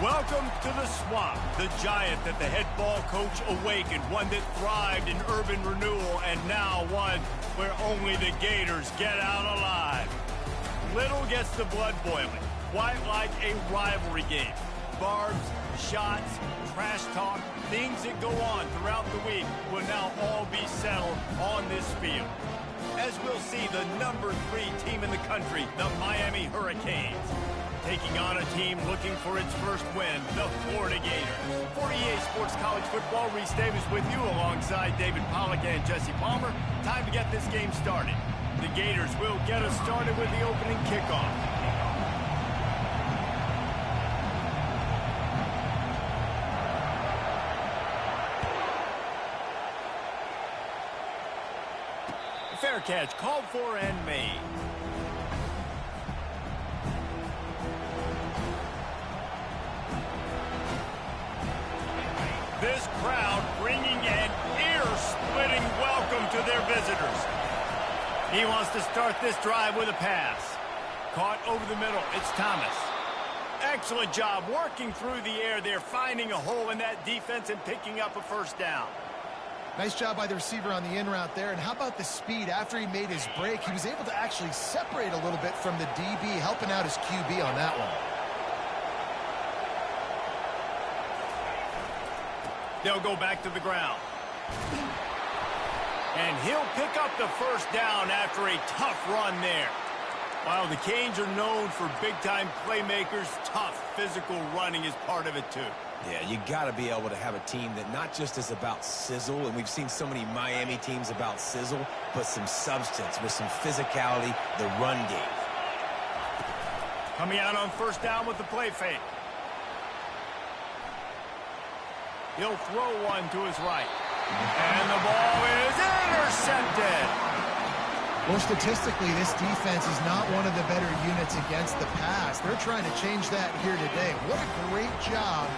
Welcome to the Swamp, the giant that the head ball coach awakened, one that thrived in urban renewal, and now one where only the Gators get out alive. Little gets the blood boiling, quite like a rivalry game. Barbs, shots, trash talk, things that go on throughout the week will now all be settled on this field. As we'll see the #3 team in the country, the Miami Hurricanes, taking on a team looking for its first win, the Florida Gators. For EA Sports College Football, Reese Davis with you alongside David Pollack and Jesse Palmer. Time to get this game started. The Gators will get us started with the opening kickoff. Fair catch called for and made. This crowd bringing an ear-splitting welcome to their visitors. He wants to start this drive with a pass. Caught over the middle. It's Thomas. Excellent job working through the air there, finding a hole in that defense and picking up a first down. Nice job by the receiver on the in route there. And how about the speed? After he made his break, he was able to actually separate a little bit from the DB, helping out his QB on that one. They'll go back to the ground. And he'll pick up the first down after a tough run there. While the Canes are known for big-time playmakers, tough physical running is part of it too. Yeah, you got to be able to have a team that not just is about sizzle, and we've seen so many Miami teams about sizzle, but some substance with some physicality, the run game. Coming out on first down with the play fake. He'll throw one to his right. And the ball is intercepted. Well, statistically, this defense is not one of the better units against the pass. They're trying to change that here today. What a great job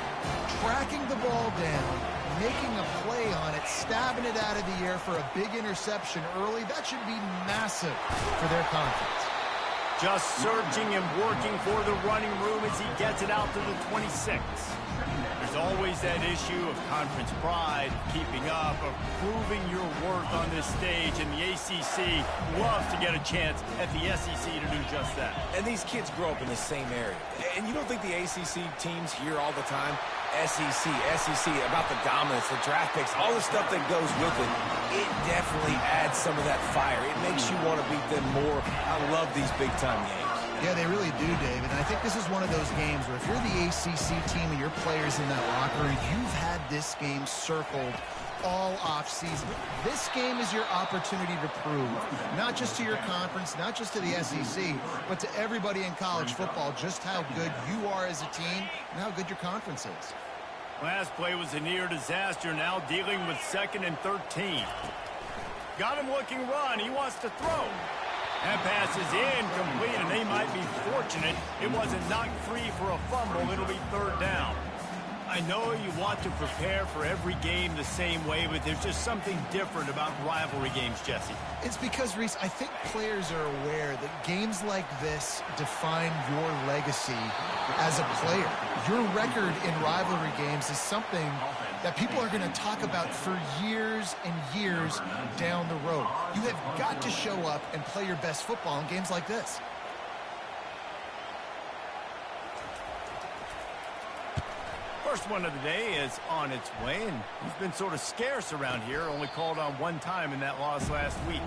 tracking the ball down, making a play on it, stabbing it out of the air for a big interception early. That should be massive for their conference. Just searching and working for the running room as he gets it out to the 26. There's always that issue of conference pride, keeping up, of proving your worth on this stage, and the ACC loves to get a chance at the SEC to do just that. And these kids grow up in the same area. And you don't think the ACC teams hear all the time, SEC, about the dominance, the draft picks, all the stuff that goes with it. It definitely adds some of that fire. It makes you want to beat them more. I love these big-time games. Yeah, they really do, David. And I think this is one of those games where if you're the ACC team and your players in that locker room, you've had this game circled all offseason. This game is your opportunity to prove, not just to your conference, not just to the SEC, but to everybody in college football, just how good you are as a team and how good your conference is. Last play was a near disaster, now dealing with 2nd and 13. Got him looking run. He wants to throw. That pass is incomplete, and they might be fortunate it wasn't knocked free for a fumble. It'll be 3rd down. I know you want to prepare for every game the same way, but there's just something different about rivalry games, Jesse. It's because, Reese, I think players are aware that games like this define your legacy as a player. Your record in rivalry games is something that people are going to talk about for years and years down the road. You have got to show up and play your best football in games like this. First one of the day is on its way, and he's been sort of scarce around here, only called on one time in that loss last week.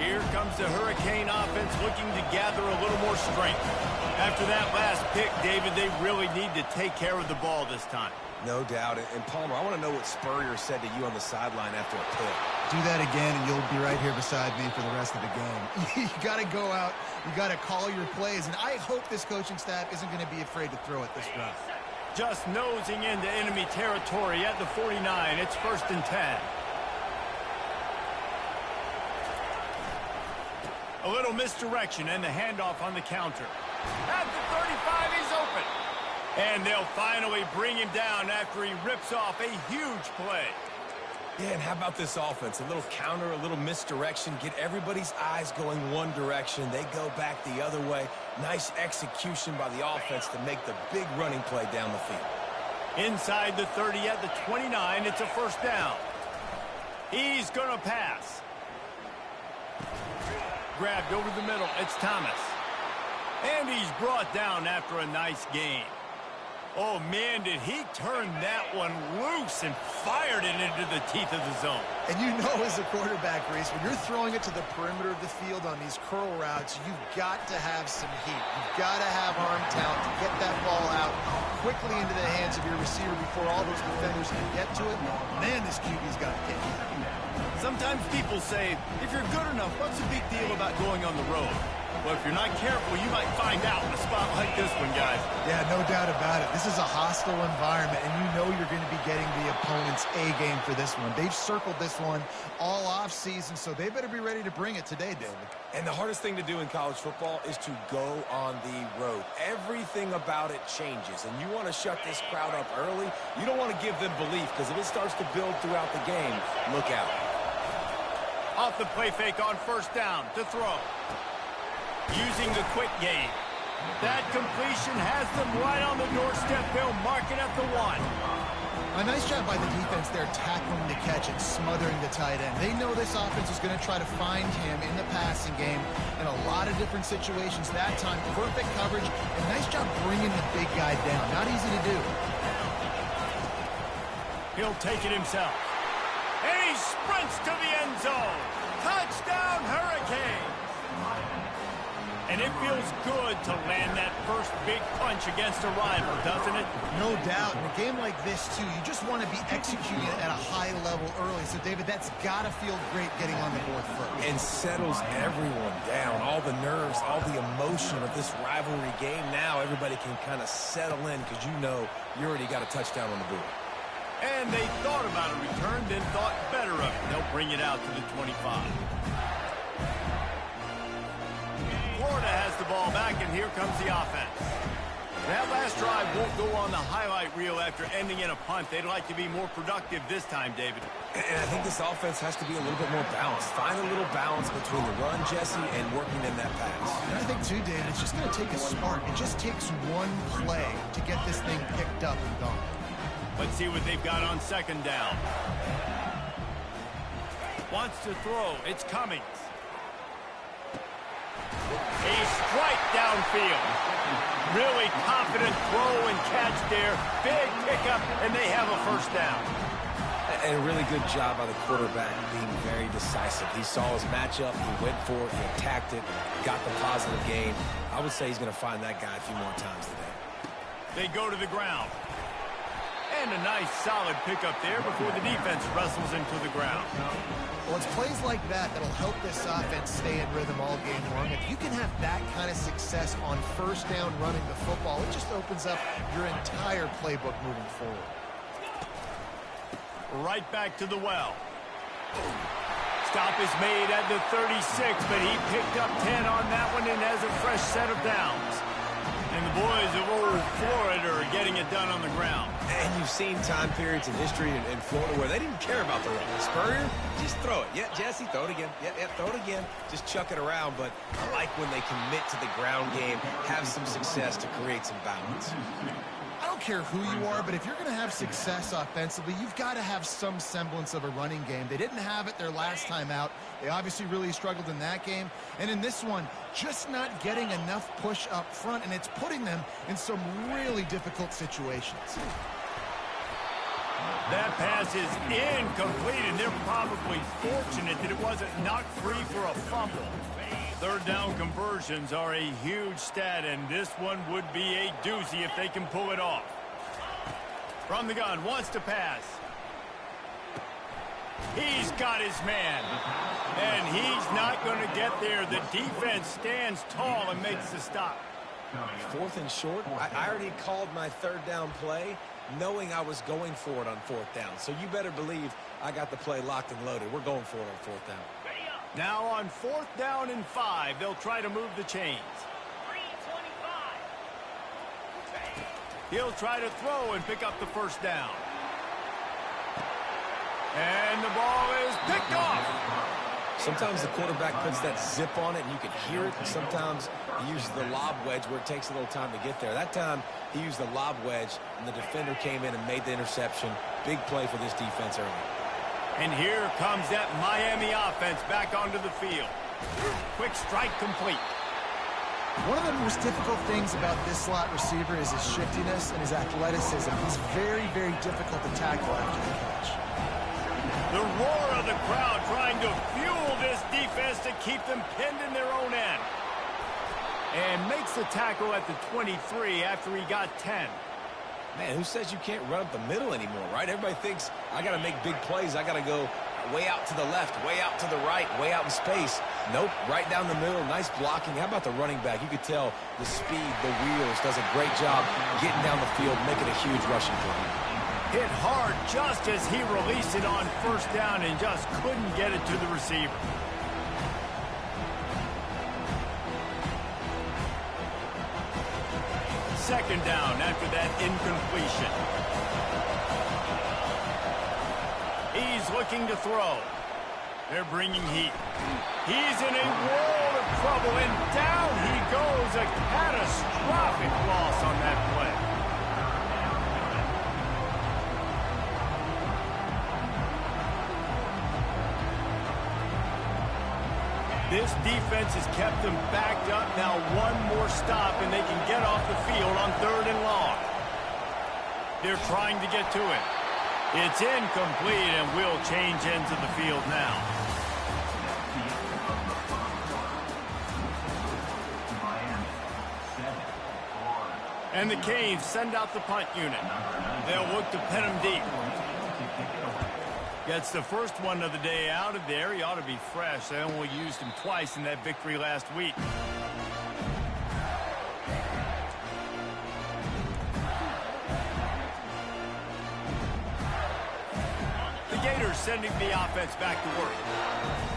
Here comes the Hurricane offense looking to gather a little more strength. After that last pick, David, they really need to take care of the ball this time. No doubt. And Palmer, I want to know what Spurrier said to you on the sideline after a pick. Do that again, and you'll be right here beside me for the rest of the game. You got to go out. You got to call your plays, and I hope this coaching staff isn't going to be afraid to throw it this route. Just nosing into enemy territory at the 49. It's 1st and 10. A little misdirection and the handoff on the counter. At the 35, he's open. And they'll finally bring him down after he rips off a huge play. Yeah, and how about this offense? A little counter, a little misdirection, get everybody's eyes going one direction. They go back the other way. Nice execution by the offense to make the big running play down the field. Inside the 30 at the 29, it's a 1st down. He's going to pass. Grabbed over the middle, it's Thomas. And he's brought down after a nice gain. Oh, man, did he turn that one loose and fired it into the teeth of the zone. And you know as a quarterback, Reese, when you're throwing it to the perimeter of the field on these curl routes, you've got to have some heat. You've got to have arm talent to get that ball out quickly into the hands of your receiver before all those defenders can get to it. Man, this QB's got to get it. Sometimes people say, if you're good enough, what's the big deal about going on the road? Well, if you're not careful, you might find out in a spot like this one, guys. Yeah, no doubt about it. This is a hostile environment, and you know you're going to be getting the opponent's A game for this one. They've circled this one all offseason, so they better be ready to bring it today, David. And the hardest thing to do in college football is to go on the road. Everything about it changes, and you want to shut this crowd up early. You don't want to give them belief, because if it starts to build throughout the game, look out. Off the play fake on 1st down to throw. Using the quick game. That completion has them right on the doorstep. They'll mark it at the 1. A nice job by the defense there tackling the catch and smothering the tight end. They know this offense is going to try to find him in the passing game in a lot of different situations. That time, perfect coverage, and nice job bringing the big guy down. Not easy to do. He'll take it himself. And he sprints to the end zone. Touchdown, Hurricane. And it feels good to land that first big punch against a rival, doesn't it? No doubt. In a game like this, too, you just want to be executing at a high level early. So, David, that's got to feel great getting on the board first. And settles everyone down. All the nerves, all the emotion of this rivalry game. Now everybody can kind of settle in because you know you already got a touchdown on the board. And they thought about a return, then thought better of it. They'll bring it out to the 25. Florida has the ball back, and here comes the offense. That last drive won't go on the highlight reel after ending in a punt. They'd like to be more productive this time, David. And I think this offense has to be a little bit more balanced. Find a little balance between the run, Jesse, and working in that pass. And I think, too, David, it's just going to take a spark. It just takes one play to get this thing picked up and gone. Let's see what they've got on 2nd down. Wants to throw. It's Cummings. A strike downfield. Really confident throw and catch there. Big pickup, and they have a 1st down. And a really good job by the quarterback being very decisive. He saw his matchup, he went for it, he attacked it, got the positive gain. I would say he's going to find that guy a few more times today. They go to the ground. And a nice solid pickup there before the defense wrestles him to the ground. Well, it's plays like that that'll help this offense stay in rhythm all game long. If you can have that kind of success on 1st down running the football, it just opens up your entire playbook moving forward. Right back to the well. stop is made at the 36, but he picked up 10 on that one and has a fresh set of downs. And the boys of old Florida are getting it done on the ground. And you've seen time periods in history in Florida where they didn't care about the run. Spurrier, just throw it. Yeah, Jesse, throw it again. Yeah, throw it again. Just chuck it around. But I like when they commit to the ground game, have some success to create some balance. I don't care who you are, but if you're going to have success offensively, you've got to have some semblance of a running game. They didn't have it their last time out. They obviously really struggled in that game. And in this one, just not getting enough push up front, and it's putting them in some really difficult situations. That pass is incomplete, and they're probably fortunate that it wasn't knocked free for a fumble. Third down conversions are a huge stat, and this one would be a doozy if they can pull it off. From the gun, wants to pass. He's got his man, and he's not going to get there. The defense stands tall and makes the stop. 4th and short. I already called my third down play, knowing I was going for it on 4th down. So you better believe I got the play locked and loaded. We're going for it on 4th down. Now on 4th down and 5, they'll try to move the chains. He'll try to throw and pick up the first down. And the ball is picked off. Sometimes the quarterback puts that zip on it and you can hear it. And sometimes he uses the lob wedge where it takes a little time to get there. That time he used the lob wedge and the defender came in and made the interception. Big play for this defense early. And here comes that Miami offense back onto the field. Quick strike complete. One of the most difficult things about this slot receiver is his shiftiness and his athleticism. He's very, very difficult to tackle after the catch. The roar of the crowd trying to fuel this defense to keep them pinned in their own end. And makes the tackle at the 23 after he got 10. Man, who says you can't run up the middle anymore, right? Everybody thinks I got to make big plays. I got to go way out to the left, way out to the right, way out in space. Nope, right down the middle. Nice blocking. How about the running back? You could tell the speed, the wheels, does a great job getting down the field, making a huge rushing play. Hit hard just as he released it on 1st down and just couldn't get it to the receiver. Second down after that incompletion. He's looking to throw. They're bringing heat. He's in a world of trouble, and down he goes. A catastrophic loss on that play. This defense has kept them backed up. Now one more stop, and they can get off the field on 3rd and long. They're trying to get to it. It's incomplete, and will change ends of the field now. And the Canes send out the punt unit. They'll look to pin him deep. Gets the first one of the day out of there. He ought to be fresh. They only used him twice in that victory last week. The Gators sending the offense back to work.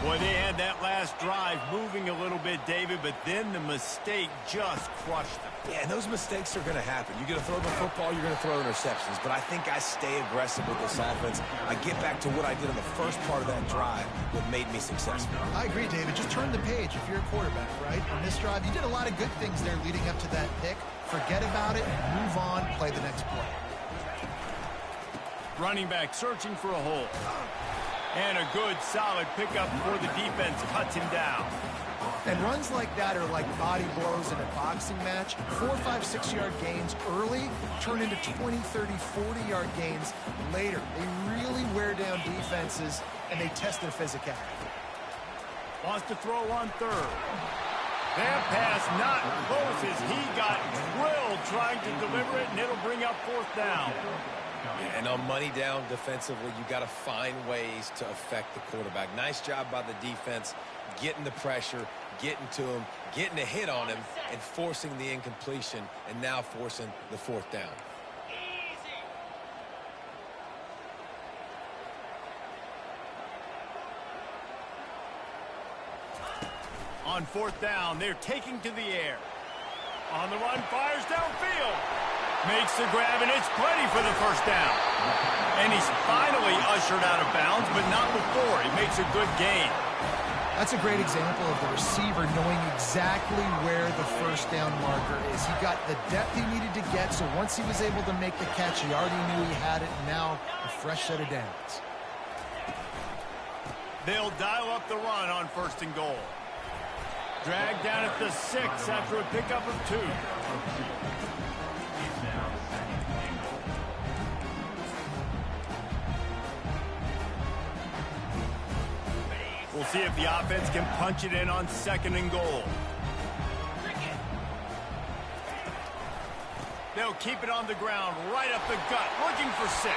Boy, they had that last drive moving a little bit, David, but then the mistake just crushed them. Yeah, and those mistakes are going to happen. You're going to throw the football, you're going to throw interceptions. But I think I stay aggressive with this offense. I get back to what I did in the first part of that drive that made me successful. I agree, David. Just turn the page if you're a quarterback, right? On this drive, you did a lot of good things there leading up to that pick. Forget about it, move on, play the next play. Running back searching for a hole. And a good, solid pickup before the defense cuts him down. And runs like that are like body blows in a boxing match. 4, 5, 6-yard gains early turn into 20, 30, 40-yard gains later. They really wear down defenses, and they test their physicality. Wants to throw on 3rd. That pass not close as he got drilled trying to deliver it, and it'll bring up 4th down. And on money down defensively, you got to find ways to affect the quarterback. Nice job by the defense, getting the pressure, getting to him, getting a hit on him, and forcing the incompletion, and now forcing the 4th down. On fourth down, they're taking to the air. On the run, fires downfield. Makes the grab, and it's plenty for the first down. And he's finally ushered out of bounds, but not before. He makes a good gain. That's a great example of the receiver knowing exactly where the first down marker is. He got the depth he needed to get, so once he was able to make the catch, he already knew he had it, and now a fresh set of downs. They'll dial up the run on first and goal. Dragged down at the 6 after a pickup of 2. We'll see if the offense can punch it in on second and goal. They'll keep it on the ground, right up the gut, looking for 6.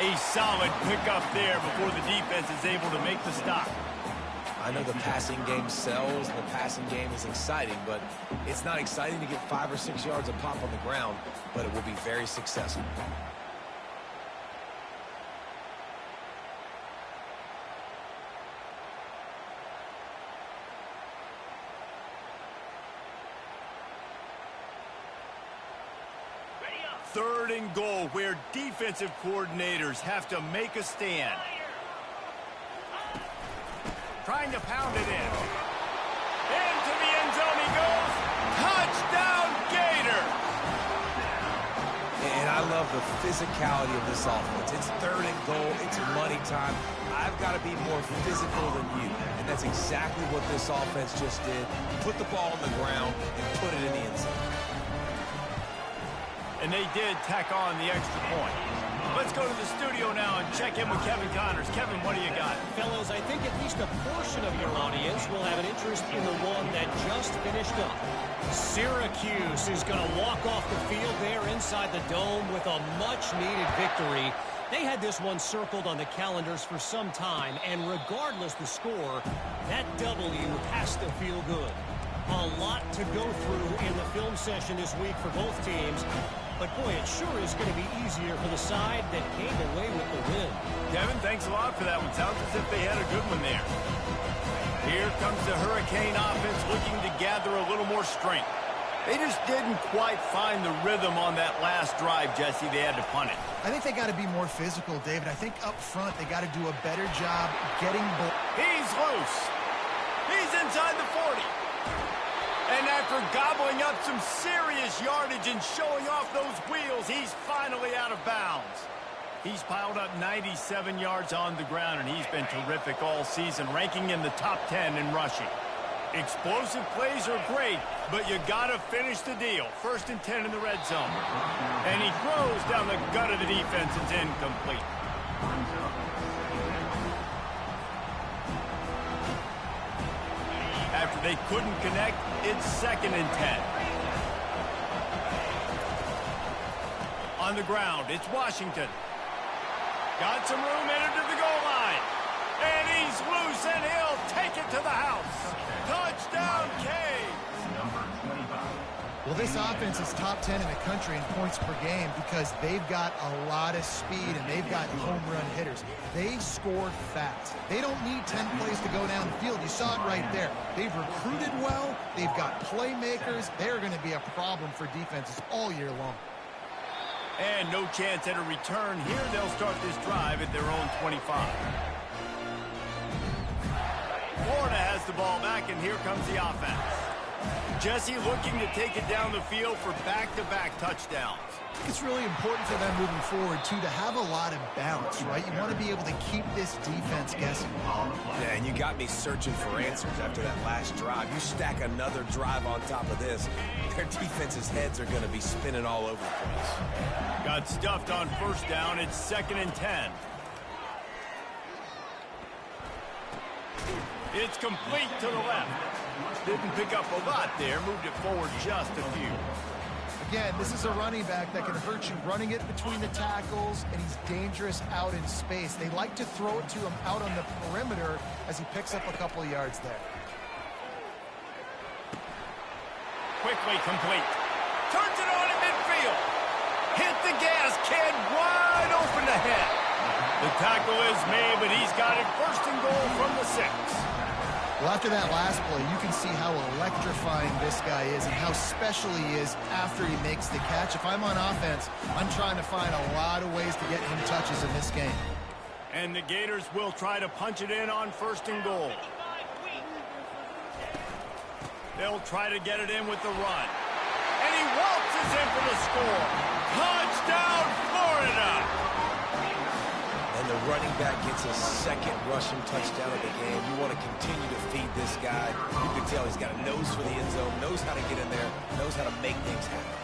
A solid pickup there before the defense is able to make the stop. I know the passing game sells and the passing game is exciting, but it's not exciting to get 5 or 6 yards of pop on the ground, but it will be very successful. Third and goal, where defensive coordinators have to make a stand. Trying to pound it in. Into the end zone he goes. Touchdown, Gator! And I love the physicality of this offense. It's third and goal. It's money time. I've got to be more physical than you. And that's exactly what this offense just did. Put the ball on the ground and put it in the end zone. And they did tack on the extra point. Let's go to the studio now and check in with Kevin Connors. Kevin, what do you got? Fellas, I think at least a portion of your audience will have an interest in the one that just finished up. Syracuse is going to walk off the field there inside the dome with a much-needed victory. They had this one circled on the calendars for some time, and regardless the score, that W has to feel good. A lot to go through in the film session this week for both teams. But, boy, it sure is going to be easier for the side that came away with the win. Kevin, thanks a lot for that one. Sounds as if they had a good one there. Here comes the Hurricane offense looking to gather a little more strength. They just didn't quite find the rhythm on that last drive, Jesse. They had to punt it. I think they got to be more physical, David. I think up front they got to do a better job getting ball. He's loose. He's inside the 40. And after gobbling up some serious yardage and showing off those wheels, he's finally out of bounds. He's piled up 97 yards on the ground, and he's been terrific all season, ranking in the top 10 in rushing. Explosive plays are great, but you got to finish the deal. First and 10 in the red zone. And he throws down the gut of the defense. It's incomplete. After they couldn't connect, it's second and 10. On the ground, it's Washington. Got some room, entered to the goal line. And he's loose, and he'll take it to the house. Touchdown, Canes. Number 25. Well, this offense is top 10 in the country in points per game because they've got a lot of speed and they've got home run hitters. They score fast. They don't need 10 plays to go down the field. You saw it right there. They've recruited well. They've got playmakers. They're going to be a problem for defenses all year long. And no chance at a return here. They'll start this drive at their own 25. Florida has the ball back, and here comes the offense. Jesse looking to take it down the field for back-to-back touchdowns. It's really important for them moving forward, too, to have a lot of balance, right? You want to be able to keep this defense guessing. Yeah, and you got me searching for answers after that last drive. You stack another drive on top of this, their defense's heads are going to be spinning all over the place. Got stuffed on first down. It's second and 10. It's complete to the left. Didn't pick up a lot there. Moved it forward just a few. Again, this is a running back that can hurt you running it between the tackles, and he's dangerous out in space. They like to throw it to him out on the perimeter as he picks up a couple of yards there. Quickly complete. Turns it on in midfield. Hit the gas, kid. Wide open ahead. The tackle is made, but he's got it first and goal from the 6. Well, after that last play, you can see how electrifying this guy is and how special he is after he makes the catch. If I'm on offense, I'm trying to find a lot of ways to get him touches in this game. And the Gators will try to punch it in on 1st and goal. They'll try to get it in with the run. And he waltzes in for the score. Touchdown, Florida! And the running back gets his 2nd rushing touchdown of the game. You want to continue to feed this guy. You can tell he's got a nose for the end zone, knows how to get in there, knows how to make things happen.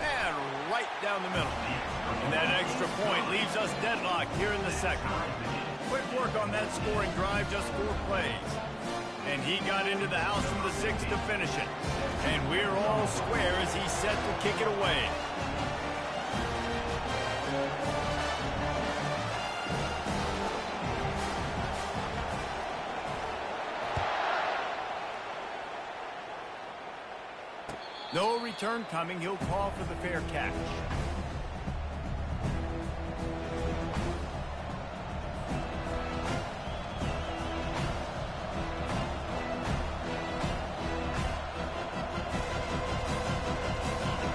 And right down the middle. And that extra point leaves us deadlocked here in the 2nd. Quick work on that scoring drive, just 4 plays. And he got into the house from the 6th to finish it. And we're all square as he's set to kick it away. No return coming. He'll call for the fair catch.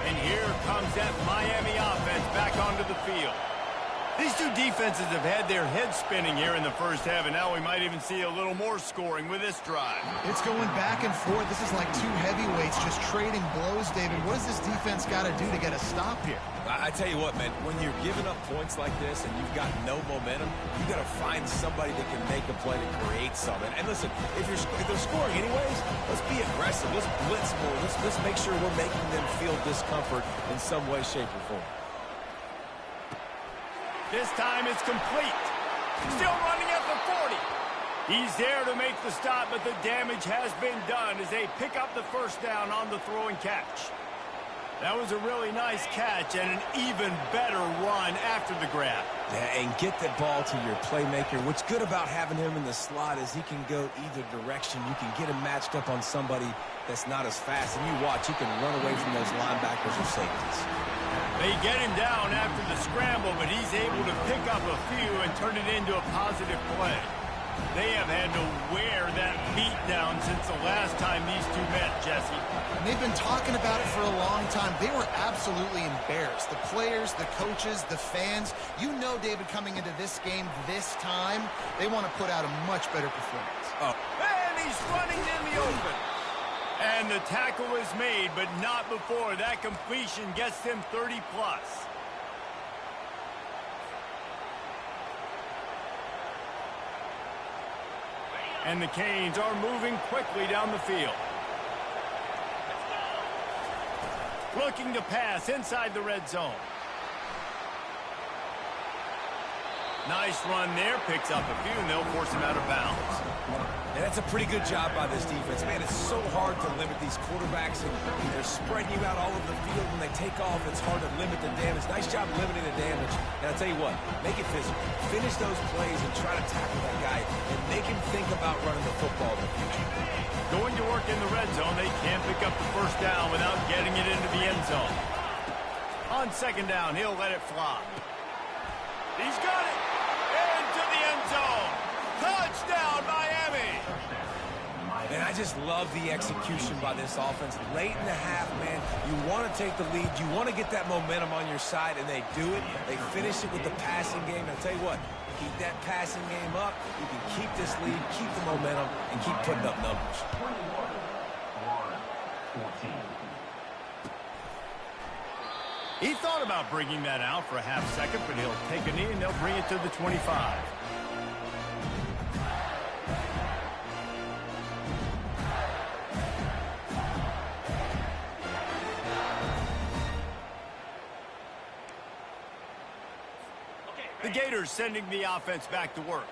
And here comes that Miami offense back onto the field. These two defenses have had their heads spinning here in the 1st half, and now we might even see a little more scoring with this drive. It's going back and forth. This is like 2 heavyweights just trading blows, David. What does this defense got to do to get a stop here? I tell you what, man, when you're giving up points like this and you've got no momentum, you got to find somebody that can make a play to create something. And listen, if they're scoring anyways, let's be aggressive. Let's blitz more. Let's make sure we're making them feel discomfort in some way, shape, or form. This time it's complete. Still running at the 40. He's there to make the stop, but the damage has been done as they pick up the 1st down on the throw and catch. That was a really nice catch and an even better run after the grab. Yeah, and get the ball to your playmaker. What's good about having him in the slot is he can go either direction. You can get him matched up on somebody that's not as fast. And you watch, he can run away from those linebackers or safeties. They get him down after the scramble, but he's able to pick up a few and turn it into a positive play. They have had to wear that beat down since the last time these two met, Jesse. And they've been talking about it for a long time. They were absolutely embarrassed. The players, the coaches, the fans. You know, David, coming into this game this time, they want to put out a much better performance. Oh. And he's running in the open. And the tackle is made, but not before that completion gets them 30+. And the Canes are moving quickly down the field. Looking to pass inside the red zone. Nice run there, picks up a few, and they'll force him out of bounds. And that's a pretty good job by this defense. Man, it's so hard to limit these quarterbacks, and they're spreading you out all over the field. When they take off, it's hard to limit the damage. Nice job limiting the damage. And I'll tell you what, make it physical. Finish those plays and try to tackle that guy and make him think about running the football in the future. Going to work in the red zone, they can't pick up the 1st down without getting it into the end zone. On 2nd down, he'll let it fly. He's got it! Into the end zone! Touchdown, Miami! And I just love the execution by this offense. Late in the half, man, you want to take the lead. You want to get that momentum on your side, and they do it. They finish it with the passing game. And I'll tell you what, keep that passing game up. You can keep this lead, keep the momentum, and keep putting up numbers. 14. He thought about bringing that out for a half second, but he'll take a knee, and they'll bring it to the 25. The Gators sending the offense back to work.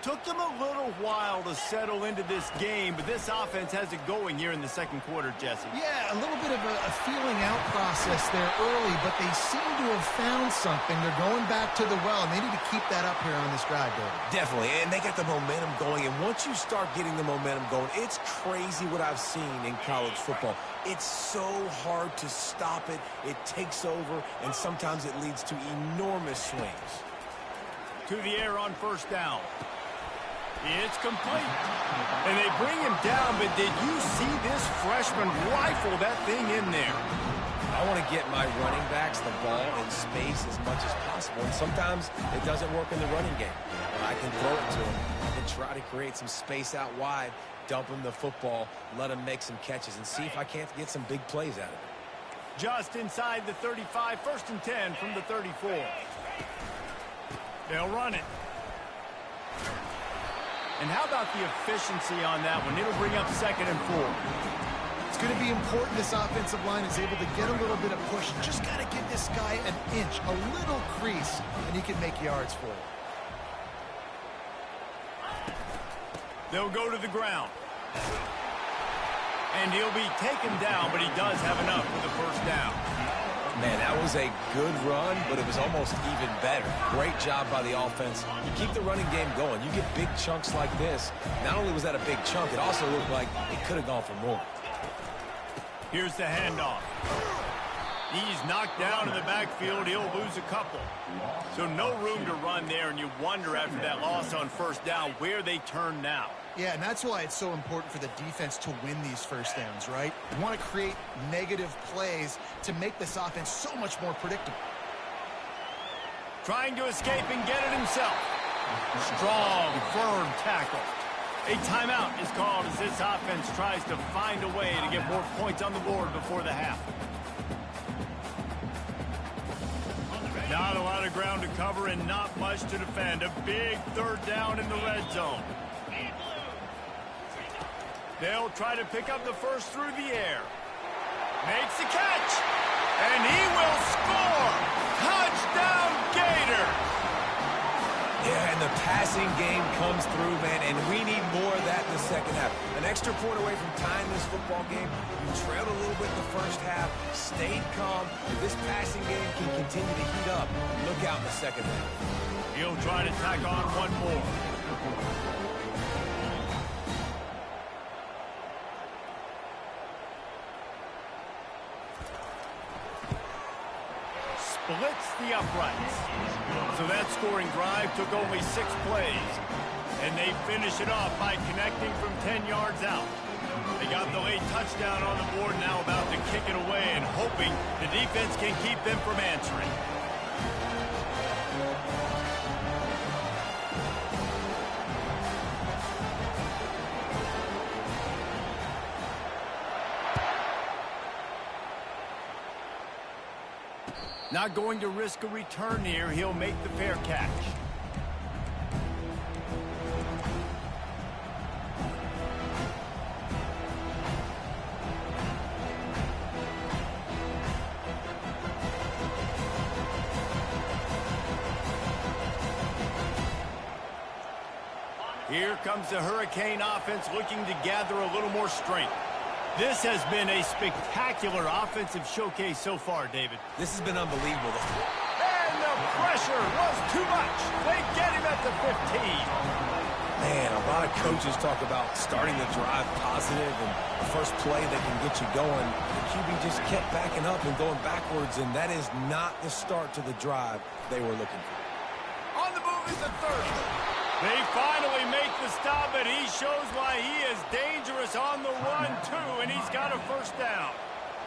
Took them a little while to settle into this game, but this offense has it going here in the 2nd quarter, Jesse. Yeah, a little bit of a feeling out process there early, but they seem to have found something. They're going back to the well, and they need to keep that up here on this drive, David. Definitely, and they got the momentum going, and once you start getting the momentum going, it's crazy what I've seen in college football. It's so hard to stop it. It takes over, and sometimes it leads to enormous swings. To the air on 1st down. It's complete. And they bring him down, but did you see this freshman rifle that thing in there? I want to get my running backs the ball in space as much as possible, and sometimes it doesn't work in the running game. But I can throw it to them. I can try to create some space out wide, dump him the football, let him make some catches, and see if I can't get some big plays out of it. Just inside the 35, 1st and 10 from the 34. They'll run it. And how about the efficiency on that one? It'll bring up 2nd and 4. It's going to be important this offensive line is able to get a little bit of push. Just got to give this guy an inch, a little crease, and he can make yards for it. They'll go to the ground. And he'll be taken down, but he does have enough for the 1st down. Man, that was a good run, but it was almost even better. Great job by the offense. You keep the running game going. You get big chunks like this. Not only was that a big chunk, it also looked like it could have gone for more. Here's the handoff. He's knocked down in the backfield. He'll lose a couple. So no room to run there, and you wonder after that loss on 1st down where they turn now. Yeah, and that's why it's so important for the defense to win these 1st downs, right? You want to create negative plays to make this offense so much more predictable. Trying to escape and get it himself. Strong, firm tackle. A timeout is called as this offense tries to find a way to get more points on the board before the half. Not a lot of ground to cover and not much to defend. A big 3rd down in the red zone. They'll try to pick up the 1st through the air. Makes the catch. And he will score. Touchdown, Gators. Yeah, and the passing game comes through, man, and we need more of that in the 2nd half. An extra point away from tying this football game. You trailed a little bit in the 1st half, stayed calm. If this passing game can continue to heat up, look out in the 2nd half. He'll try to tack on one more. Splits the uprights. So that scoring drive took only 6 plays. And they finish it off by connecting from 10 yards out. They got the late touchdown on the board, now about to kick it away and hoping the defense can keep them from answering. Not going to risk a return here. He'll make the fair catch. Here comes the Hurricane offense looking to gather a little more strength. This has been a spectacular offensive showcase so far, David. This has been unbelievable. And the pressure was too much. They get him at the 15. Man, a lot of coaches talk about starting the drive positive and the first play that can get you going. The QB just kept backing up and going backwards, and that is not the start to the drive they were looking for. On the move is the 30. They finally make the stop, and he shows why he is dangerous on the run, too, and he's got a 1st down.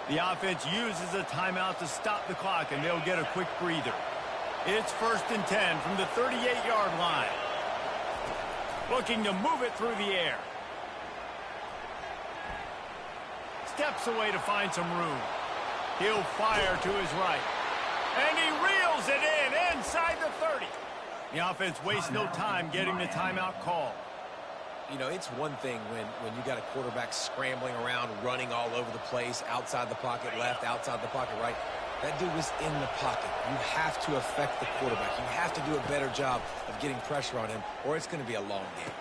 The offense uses a timeout to stop the clock, and they'll get a quick breather. It's 1st and 10 from the 38-yard line. Looking to move it through the air. Steps away to find some room. He'll fire to his right. And he reels it in inside the 30. The offense wastes no time getting the timeout call. You know, it's one thing when you got a quarterback scrambling around, running all over the place, outside the pocket left, outside the pocket right. That dude was in the pocket. You have to affect the quarterback. You have to do a better job of getting pressure on him, or it's going to be a long game.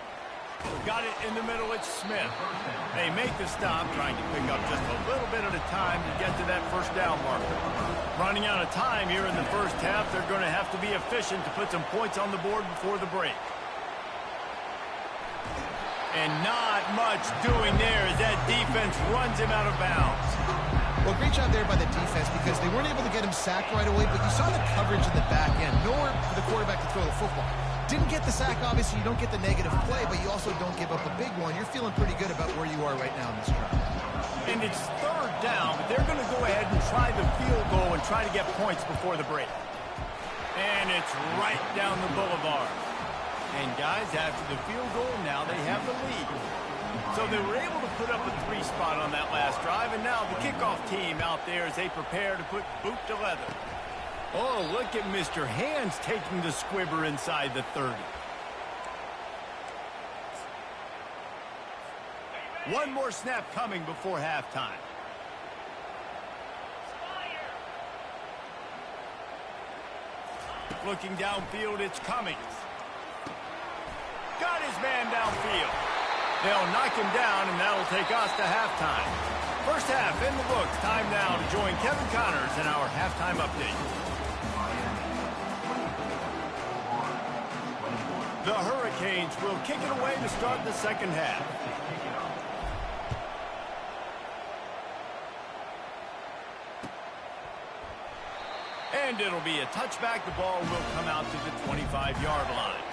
Got it in the middle, it's Smith. They make the stop, trying to pick up just a little bit at a time to get to that 1st down marker. Running out of time here in the 1st half, they're going to have to be efficient to put some points on the board before the break. And not much doing there as that defense runs him out of bounds. Well, great job there by the defense because they weren't able to get him sacked right away, but you saw the coverage in the back end. Nowhere for the quarterback to throw the football. Didn't get the sack, obviously. You don't get the negative play, but you also don't give up a big one. You're feeling pretty good about where you are right now in this drive. And it's third down, but they're going to go ahead and try the field goal and try to get points before the break. And it's right down the boulevard. And guys, after the field goal, now they have the lead. So they were able to put up a 3 spot on that last drive, and now the kickoff team out there as they prepare to put boot to leather. Oh, look at Mr. Hands taking the squibber inside the 30. One more snap coming before halftime. Looking downfield, it's Cummings. Got his man downfield. They'll knock him down, and that'll take us to halftime. First half in the books. Time now to join Kevin Connors in our halftime update. The Hurricanes will kick it away to start the second half. And it'll be a touchback. The ball will come out to the 25-yard line.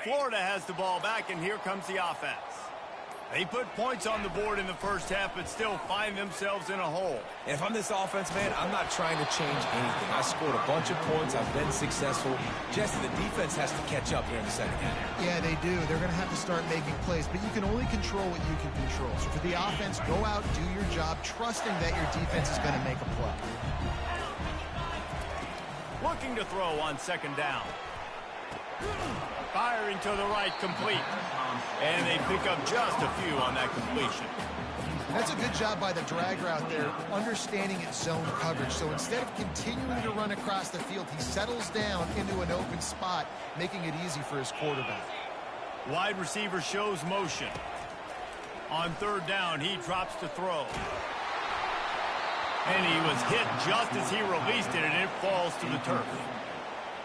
Florida has the ball back, and here comes the offense. They put points on the board in the first half, but still find themselves in a hole. And if I'm this offense, man, I'm not trying to change anything. I scored a bunch of points. I've been successful. Jesse, the defense has to catch up here in the second half. Yeah, they do. They're going to have to start making plays, but you can only control what you can control. So for the offense, go out, do your job, trusting that your defense is going to make a play. Looking to throw on second down. Firing to the right, complete. And they pick up just a few on that completion. That's a good job by the drag route there, understanding its zone coverage. So instead of continuing to run across the field, he settles down into an open spot, making it easy for his quarterback. Wide receiver shows motion. On third down, he drops to throw. And he was hit just as he released it, and it falls to the turf.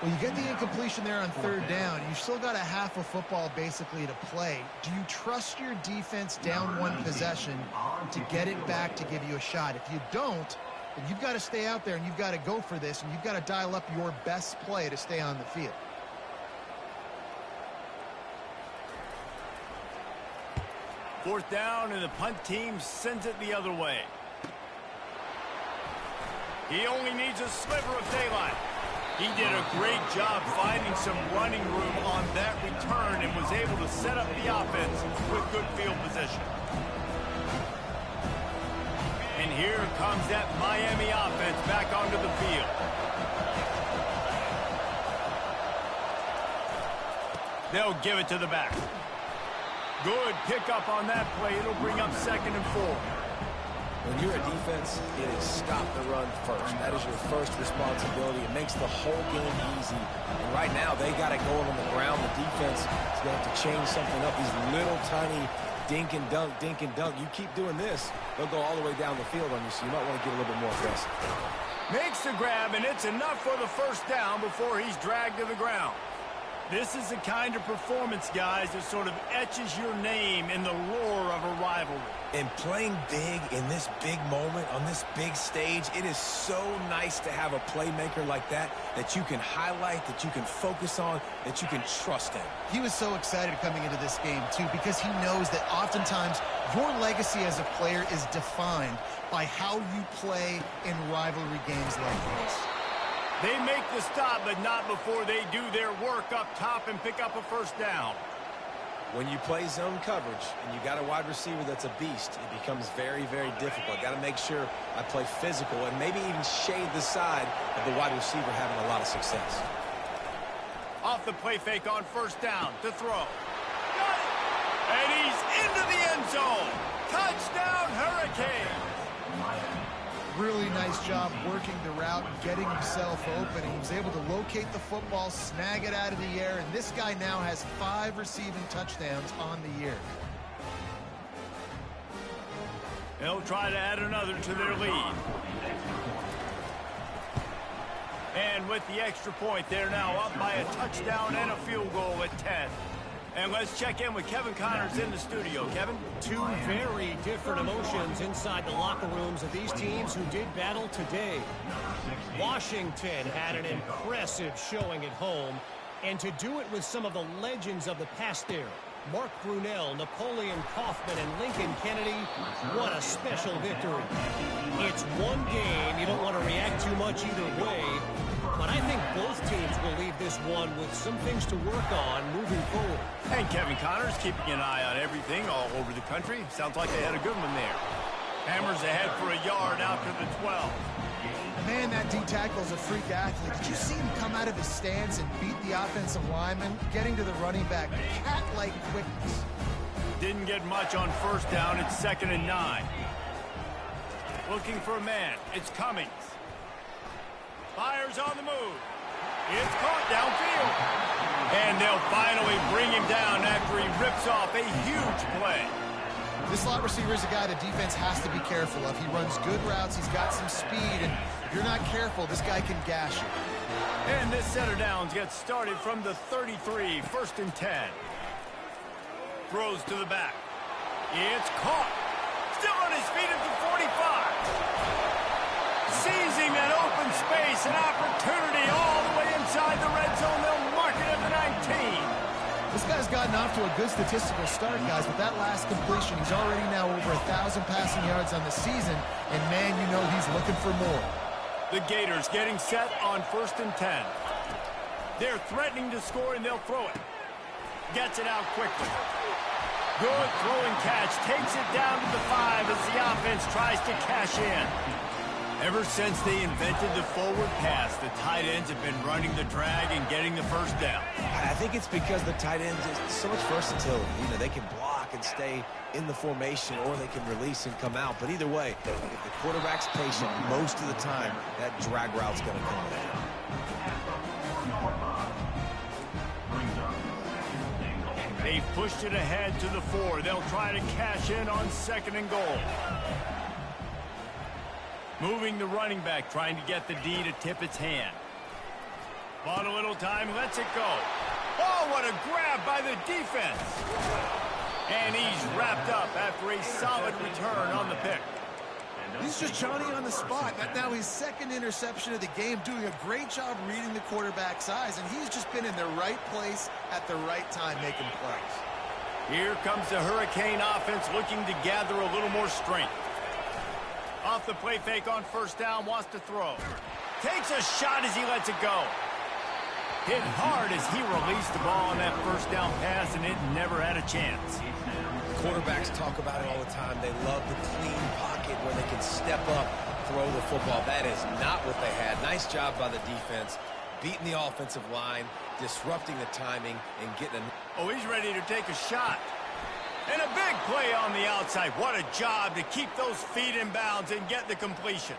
Well, you get the incompletion there on third down. You've still got a half of football basically to play. Do you trust your defense down one possession to get it back to give you a shot? If you don't, then you've got to stay out there and you've got to go for this, and you've got to dial up your best play to stay on the field. Fourth down, and the punt team sends it the other way. He only needs a sliver of daylight. He did a great job finding some running room on that return and was able to set up the offense with good field position. And here comes that Miami offense back onto the field. They'll give it to the back. Good pickup on that play. It'll bring up 2nd and 4. When you're a defense, it is stop the run first. That is your first responsibility. It makes the whole game easy. And right now, they got it going on the ground. The defense is going to have to change something up. These little tiny dink and dunk, dink and dunk. You keep doing this, they'll go all the way down the field on you, so you might want to get a little bit more aggressive. Makes the grab, and it's enough for the first down before he's dragged to the ground. This is the kind of performance, guys, that sort of etches your name in the lore of a rivalry. And playing big in this big moment, on this big stage, it is so nice to have a playmaker like that you can highlight, that you can focus on, that you can trust in. He was so excited coming into this game, too, because he knows that oftentimes your legacy as a player is defined by how you play in rivalry games like this. They make the stop, but not before they do their work up top and pick up a first down. When you play zone coverage and you got a wide receiver that's a beast, it becomes very, very difficult. Got to make sure I play physical and maybe even shade the side of the wide receiver having a lot of success. Off the play fake on first down to throw. And he's into the end zone. Touchdown, Hurricane. Really nice job working the route and getting himself open. He was able to locate the football, snag it out of the air, and this guy now has 5 receiving touchdowns on the year. They'll try to add another to their lead. And with the extra point, they're now up by a touchdown and a field goal at 10. And let's check in with Kevin Connors in the studio. Kevin? Two very different emotions inside the locker rooms of these teams who did battle today. Washington had an impressive showing at home, and to do it with some of the legends of the past era. Mark Brunell, Napoleon Kaufman, and Lincoln Kennedy. What a special victory. It's one game. You don't want to react too much either way. But I think both teams will leave this one with some things to work on moving forward. And Kevin Connors keeping an eye on everything all over the country. Sounds like they had a good one there. Hammers ahead for a yard out to the 12. Man, that D-tackle is a freak athlete. Did you see him come out of his stance and beat the offensive lineman, getting to the running back? Cat-like quickness. Didn't get much on first down. It's 2nd and 9. Looking for a man. It's Cummings. Fires on the move. It's caught downfield. And they'll finally bring him down after he rips off a huge play. This slot receiver is a guy the defense has to be careful of. He runs good routes. He's got some speed. And if you're not careful, this guy can gash you. And this set of downs gets started from the 33, 1st and 10. Throws to the back. It's caught. Still on his feet at the 45. Seizing that open space, an opportunity all the way inside the red zone. They'll mark it at the 19. This guy's gotten off to a good statistical start, guys. With that last completion, he's already now over 1,000 passing yards on the season. And, man, you know he's looking for more. The Gators getting set on 1st and 10. They're threatening to score, and they'll throw it. Gets it out quickly. Good throwing catch. Takes it down to the 5 as the offense tries to cash in. Ever since they invented the forward pass, the tight ends have been running the drag and getting the first down. I think it's because the tight ends is so much versatility. You know, they can block and stay in the formation, or they can release and come out. But either way, if the quarterback's patient, most of the time, that drag route's going to come in. They've pushed it ahead to the 4. They'll try to cash in on 2nd and goal. Moving the running back, trying to get the D to tip its hand. Bought a little time, lets it go. Oh, what a grab by the defense. And he's wrapped up after a solid return on the pick. He's just Johnny on the spot. Now his 2nd interception of the game, doing a great job reading the quarterback's eyes, and he's just been in the right place at the right time making plays. Here comes the Hurricane offense looking to gather a little more strength. Off the play fake on first down, wants to throw. Takes a shot as he lets it go. Hit hard as he released the ball on that first down pass, and it never had a chance. Quarterbacks talk about it all the time. They love the clean pocket where they can step up, throw the football. That is not what they had. Nice job by the defense, beating the offensive line, disrupting the timing, and getting a... Oh, he's ready to take a shot. And a big play on the outside. What a job to keep those feet in bounds and get the completion.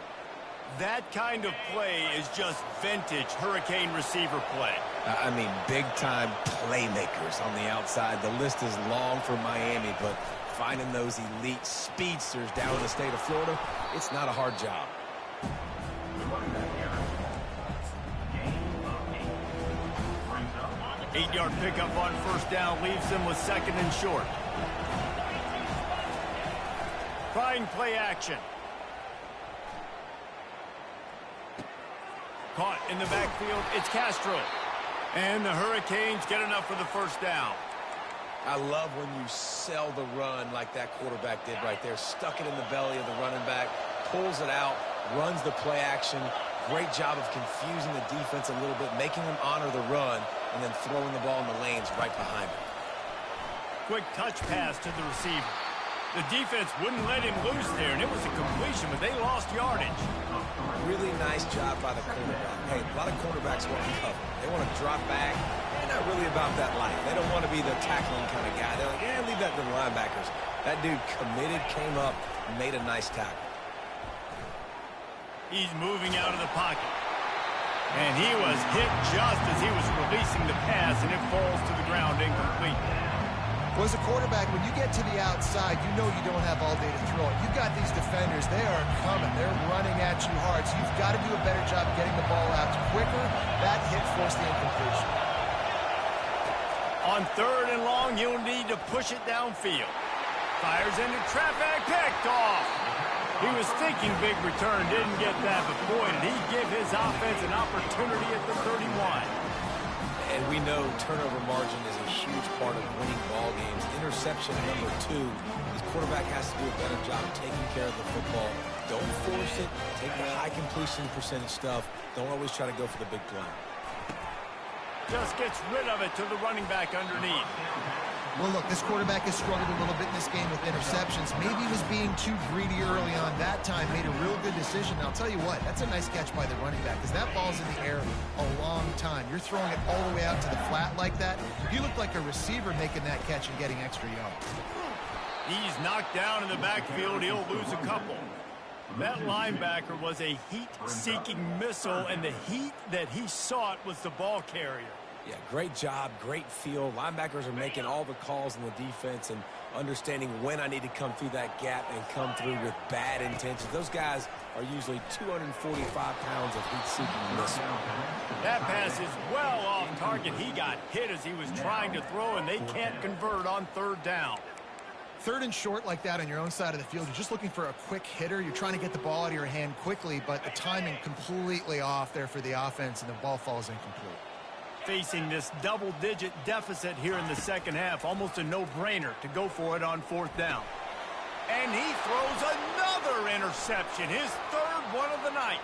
That kind of play is just vintage Hurricane receiver play. I mean, big-time playmakers on the outside. The list is long for Miami, but finding those elite speedsters down in the state of Florida, it's not a hard job. Eight-yard pickup on first down leaves them with second and short. Trying play action. Caught in the backfield, it's Castro. And the Hurricanes get enough for the first down. I love when you sell the run like that quarterback did right there. Stuck it in the belly of the running back, pulls it out, runs the play action. Great job of confusing the defense a little bit, making them honor the run, and then throwing the ball in the lanes right behind him. Quick touch pass to the receiver. The defense wouldn't let him loose there, and it was a completion, but they lost yardage. Really nice job by the quarterback. Hey, a lot of quarterbacks want to cover. They want to drop back. They're not really about that life. They don't want to be the tackling kind of guy. They're like, yeah, leave that to the linebackers. That dude committed, came up, and made a nice tackle. He's moving out of the pocket. And he was hit just as he was releasing the pass, and it falls to the ground incomplete. Well, as a quarterback, when you get to the outside, you know you don't have all day to throw it. You've got these defenders. They are coming. They're running at you hard. So you've got to do a better job getting the ball out quicker. That hit forced the incompletion. On third and long, you'll need to push it downfield. Fires into traffic, picked off. He was thinking big return, didn't get that, but boy, did he give his offense an opportunity at the 31. And we know turnover margin is a huge part of winning ball games. Interception number 2. This quarterback has to do a better job taking care of the football. Don't force it. Take the high completion percentage stuff. Don't always try to go for the big play. Just gets rid of it to the running back underneath. Well, look, this quarterback has struggled a little bit in this game with interceptions. Maybe he was being too greedy early on. That time made a real good decision. And I'll tell you what, that's a nice catch by the running back because that ball's in the air a long time. You're throwing it all the way out to the flat like that. You look like a receiver making that catch and getting extra yards. He's knocked down in the backfield. He'll lose a couple. That linebacker was a heat-seeking missile, and the heat that he sought was the ball carrier. Yeah, great job, great feel. Linebackers are making all the calls in the defense and understanding when I need to come through that gap and come through with bad intentions. Those guys are usually 245 pounds of heat-seeking missile. That pass is well off target. He got hit as he was trying to throw, and they can't convert on third down. Third and short like that on your own side of the field, you're just looking for a quick hitter. You're trying to get the ball out of your hand quickly, but the timing completely off there for the offense, and the ball falls incomplete. Facing this double-digit deficit here in the second half, almost a no-brainer to go for it on fourth down. And he throws another interception, his third one of the night.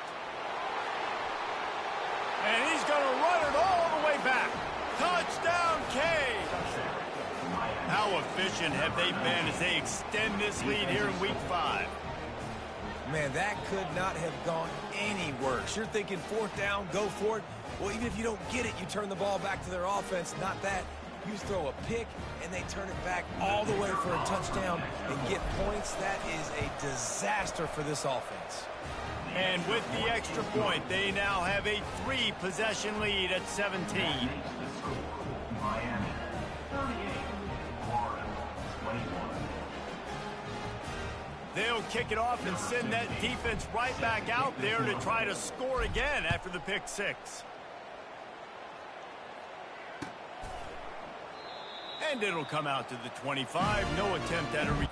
And he's going to run it all the way back. Touchdown, K. How efficient have they been as they extend this lead here in Week 5? Man, that could not have gone any worse. You're thinking fourth down, go for it. Well, even if you don't get it, you turn the ball back to their offense. Not that. You throw a pick, and they turn it back all the way for a touchdown and get points. That is a disaster for this offense. And with the extra point, they now have a 3-possession lead at 17. They'll kick it off and send that defense right back out there to try to score again after the pick six. And it'll come out to the 25. No attempt at a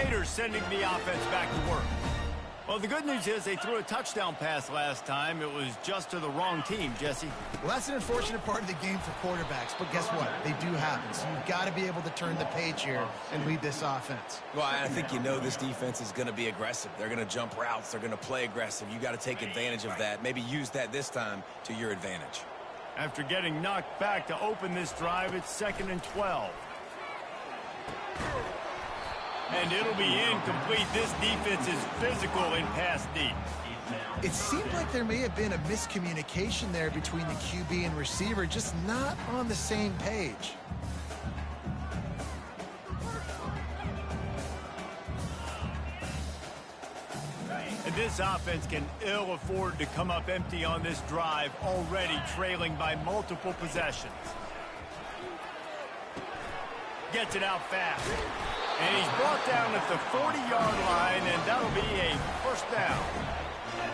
Gators sending the offense back to work. Well, the good news is they threw a touchdown pass last time. It was just to the wrong team, Jesse. Well, that's an unfortunate part of the game for quarterbacks, but guess what? They do happen, so you've got to be able to turn the page here and lead this offense. Well, I think you know this defense is going to be aggressive. They're going to jump routes. They're going to play aggressive. You got to take advantage of that. Maybe use that this time to your advantage. After getting knocked back to open this drive, it's 2nd and 12. And it'll be incomplete. This defense is physical in pass deep. It seemed like there may have been a miscommunication there between the QB and receiver, just not on the same page. And this offense can ill afford to come up empty on this drive, already trailing by multiple possessions. Gets it out fast. And he's brought down at the 40-yard line, and that'll be a first down.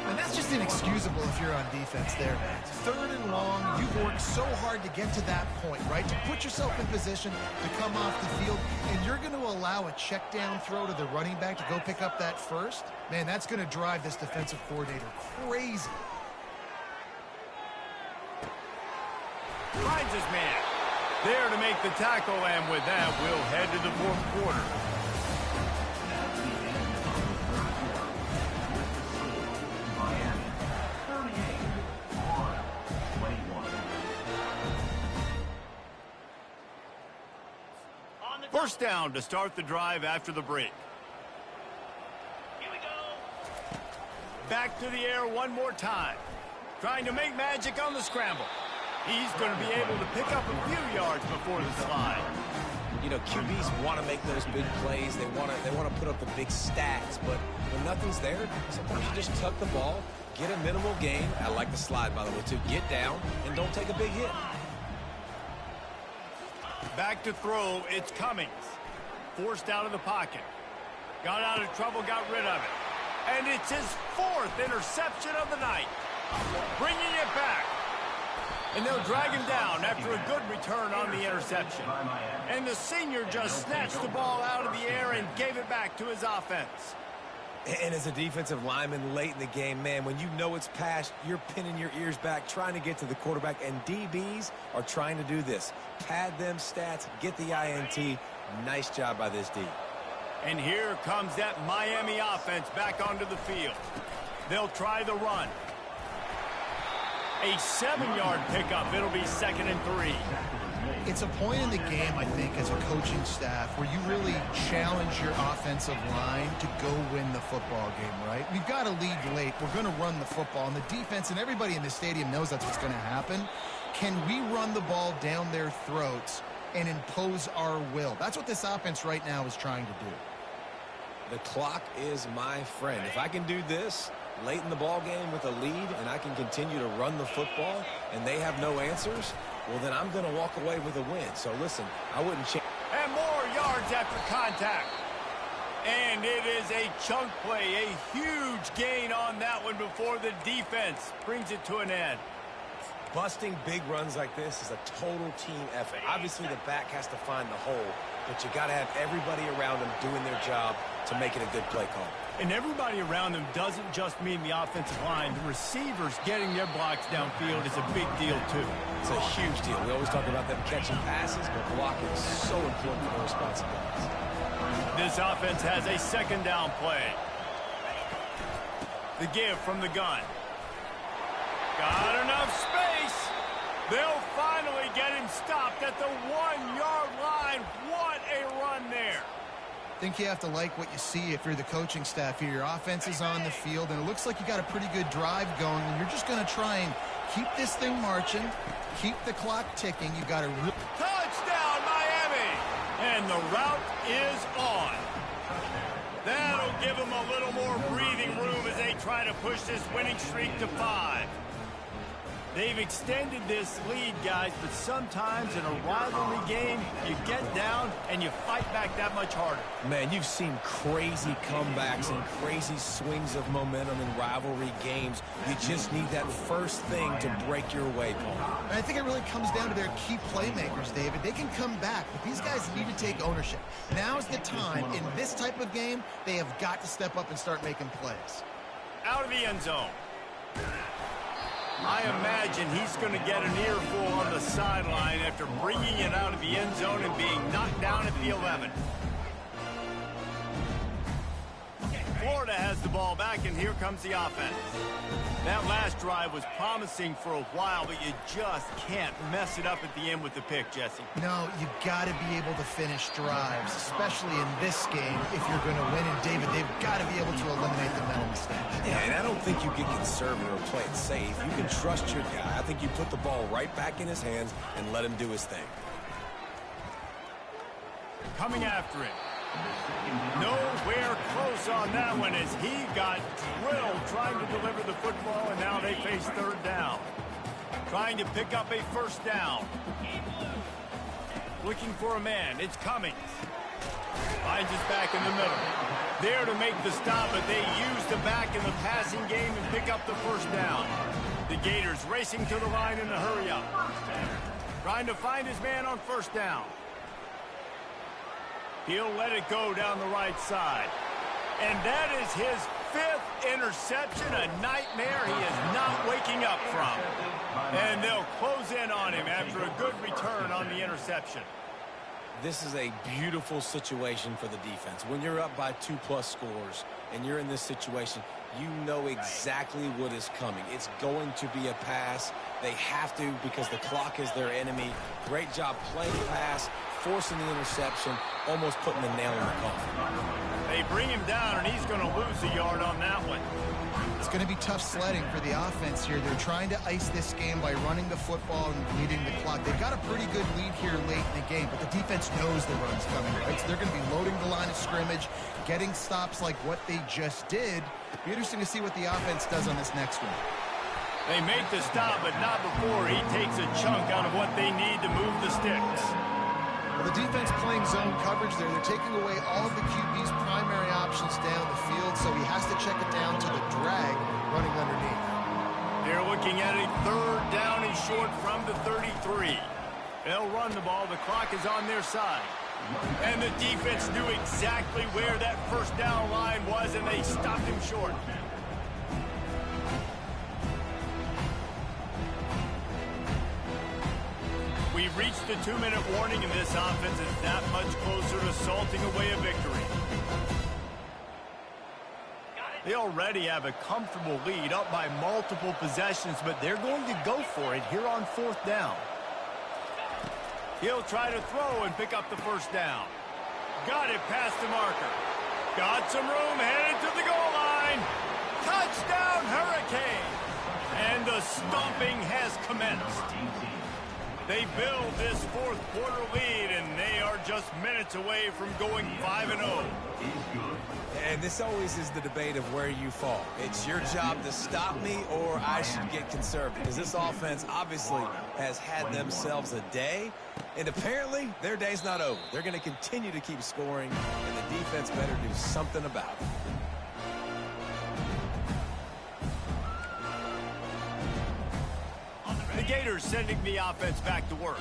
And that's just inexcusable if you're on defense there. 3rd and long, you've worked so hard to get to that point, right? To put yourself in position to come off the field, and you're going to allow a check down throw to the running back to go pick up that first? Man, that's going to drive this defensive coordinator crazy. Finds his man. There to make the tackle, and with that, we'll head to the 4th quarter. First down to start the drive after the break. Here we go. Back to the air one more time. Trying to make magic on the scramble. He's going to be able to pick up a few yards before the slide. You know, QBs want to make those big plays. They want to put up the big stats. But when nothing's there, sometimes you just tuck the ball, get a minimal gain. I like the slide, by the way, too. Get down and don't take a big hit. Back to throw, it's Cummings. Forced out of the pocket. Got out of trouble, got rid of it. And it's his 4th interception of the night. Bringing it back. And they'll drag him down after a good return on the interception. And the senior just snatched the ball out of the air and gave it back to his offense. And as a defensive lineman late in the game, man, when you know it's past, you're pinning your ears back, trying to get to the quarterback, and DBs are trying to do this. Pad them stats, get the INT. Nice job by this D. And here comes that Miami offense back onto the field. They'll try the run. A 7-yard pickup. It'll be 2nd and 3. It's a point in the game, I think, as a coaching staff where you really challenge your offensive line to go win the football game, right? We've got a lead late. We're going to run the football, and the defense and everybody in the stadium knows that's what's going to happen. Can we run the ball down their throats and impose our will? That's what this offense right now is trying to do. The clock is my friend. If I can do this late in the ball game with a lead and I can continue to run the football and they have no answers, well, then I'm going to walk away with a win. So, listen, I wouldn't change. And more yards after contact. And it is a chunk play, a huge gain on that one before the defense brings it to an end. Busting big runs like this is a total team effort. Obviously, the back has to find the hole, but you got to have everybody around them doing their job to make it a good play call. And everybody around them doesn't just mean the offensive line. The receivers getting their blocks downfield is a big deal, too. It's a huge deal. We always talk about them catching passes, but blocking is so important for their responsibilities. This offense has a 2nd down play. The give from the gun. Got enough space. They'll finally get him stopped at the 1-yard line. What a run there. I think you have to like what you see if you're the coaching staff here. Your offense is on the field, and it looks like you got a pretty good drive going, and you're just going to try and keep this thing marching, keep the clock ticking. You got to touchdown, Miami! And the route is on. That'll give them a little more breathing room as they try to push this winning streak to 5. They've extended this lead, guys, but sometimes in a rivalry game, you get down and you fight back that much harder. Man, you've seen crazy comebacks and crazy swings of momentum in rivalry games. You just need that first thing to break your way, Paul. And I think it really comes down to their key playmakers, David. They can come back, but these guys need to take ownership. Now's the time. In this type of game, they have got to step up and start making plays. Out of the end zone. I imagine he's going to get an earful on the sideline after bringing it out of the end zone and being knocked down at the 11. Florida has the ball back, and here comes the offense. That last drive was promising for a while, but you just can't mess it up at the end with the pick, Jesse. No, you got to be able to finish drives, especially in this game if you're going to win. And, David, they've got to be able to eliminate the mental mistakes. Yeah, and I don't think you get conservative or play it safe. You can trust your guy. I think you put the ball right back in his hands and let him do his thing. Coming after him. Nowhere close on that one as he got drilled trying to deliver the football, and now they face third down. Trying to pick up a first down. Looking for a man. It's Cummings. Finds his back in the middle. There to make the stop, but they use the back in the passing game and pick up the first down. The Gators racing to the line in a hurry up. Trying to find his man on first down. He'll let it go down the right side. And that is his 5th interception, a nightmare he is not waking up from. And they'll close in on him after a good return on the interception. This is a beautiful situation for the defense. When you're up by 2+ scores and you're in this situation, you know exactly what is coming. It's going to be a pass. They have to because the clock is their enemy. Great job playing the pass, forcing the interception, almost putting the nail in the coffin. They bring him down, and he's going to lose a yard on that one. It's going to be tough sledding for the offense here. They're trying to ice this game by running the football and bleeding the clock. They've got a pretty good lead here late in the game, but the defense knows the run's coming, right? So they're going to be loading the line of scrimmage, getting stops like what they just did. Be interesting to see what the offense does on this next one. They make the stop, but not before he takes a chunk out of what they need to move the sticks. Well, the defense playing zone coverage there. They're taking away all of the QB's primary options down the field, so he has to check it down to the drag running underneath. They're looking at a third down and short from the 33. They'll run the ball. The clock is on their side. And the defense knew exactly where that first down line was, and they stopped him short. We've reached the 2-minute warning, and this offense is that much closer to salting away a victory. They already have a comfortable lead, up by multiple possessions, but they're going to go for it here on 4th down. He'll try to throw and pick up the first down. Got it past the marker. Got some room, headed to the goal line. Touchdown, Hurricane! And the stomping has commenced. They build this 4th quarter lead, and they are just minutes away from going 5-0. And this always is the debate of where you fall. It's your job to stop me, or I should get conservative. Because this offense obviously has had themselves a day, and apparently their day's not over. They're going to continue to keep scoring, and the defense better do something about it. The Gators sending the offense back to work.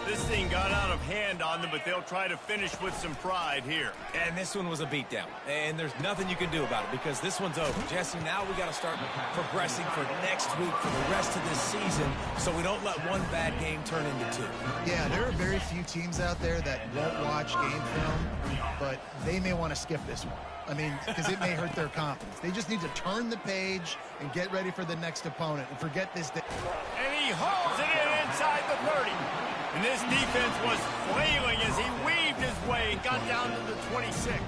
This thing got out of hand on them, but they'll try to finish with some pride here. And this one was a beatdown, and there's nothing you can do about it because this one's over. Jesse, now we got to start progressing for next week for the rest of this season so we don't let one bad game turn into 2. Yeah, there are very few teams out there that won't watch game film, but they may want to skip this one. I mean, because it may hurt their confidence. They just need to turn the page and get ready for the next opponent and forget this. And he hauls it in inside the 30. And this defense was flailing as he weaved his way and got down to the 26.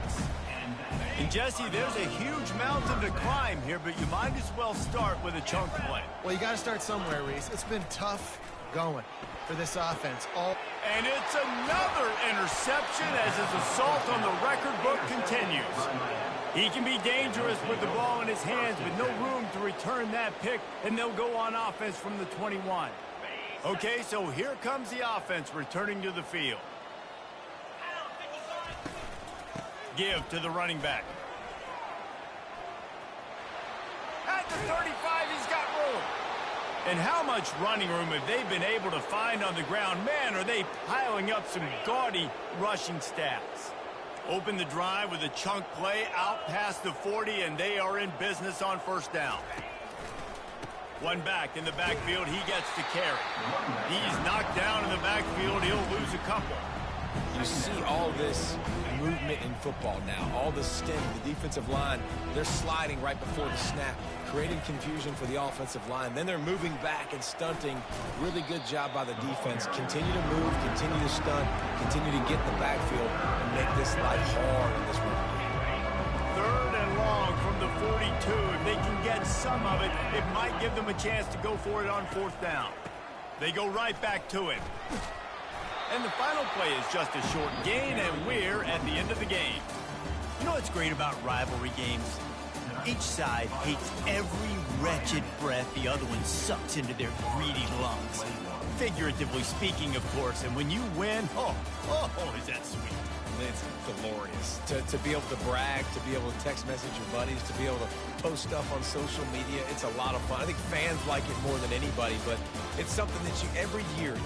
And Jesse, there's a huge mountain to climb here, but you might as well start with a chunk play. Well, you got to start somewhere, Reese. It's been tough going for this offense. And it's another interception as his assault on the record book continues. He can be dangerous with the ball in his hands, with no room to return that pick, and they'll go on offense from the 21. Okay, so here comes the offense returning to the field. Give to the running back. At the 35, he's got room. And how much running room have they been able to find on the ground? Man, are they piling up some gaudy rushing stats. Open the drive with a chunk play out past the 40, and they are in business on first down. One back in the backfield, he gets to carry. He's knocked down in the backfield, he'll lose a couple. You see all this movement in football now, all the stem, the defensive line, they're sliding right before the snap, creating confusion for the offensive line. Then they're moving back and stunting. Really good job by the defense. Continue to move, continue to stunt, continue to get in the backfield and make this life hard in this run game. 3rd and long from the 42. If they can get some of it, it might give them a chance to go for it on 4th down. They go right back to it. And the final play is just a short gain, and we're at the end of the game. You know what's great about rivalry games? Each side hates every wretched breath the other one sucks into their greedy lungs. Figuratively speaking, of course, and when you win, oh, is that sweet. It's glorious to be able to brag, to be able to text message your buddies, to be able to post stuff on social media. It's a lot of fun. I think fans like it more than anybody, but it's something that you every year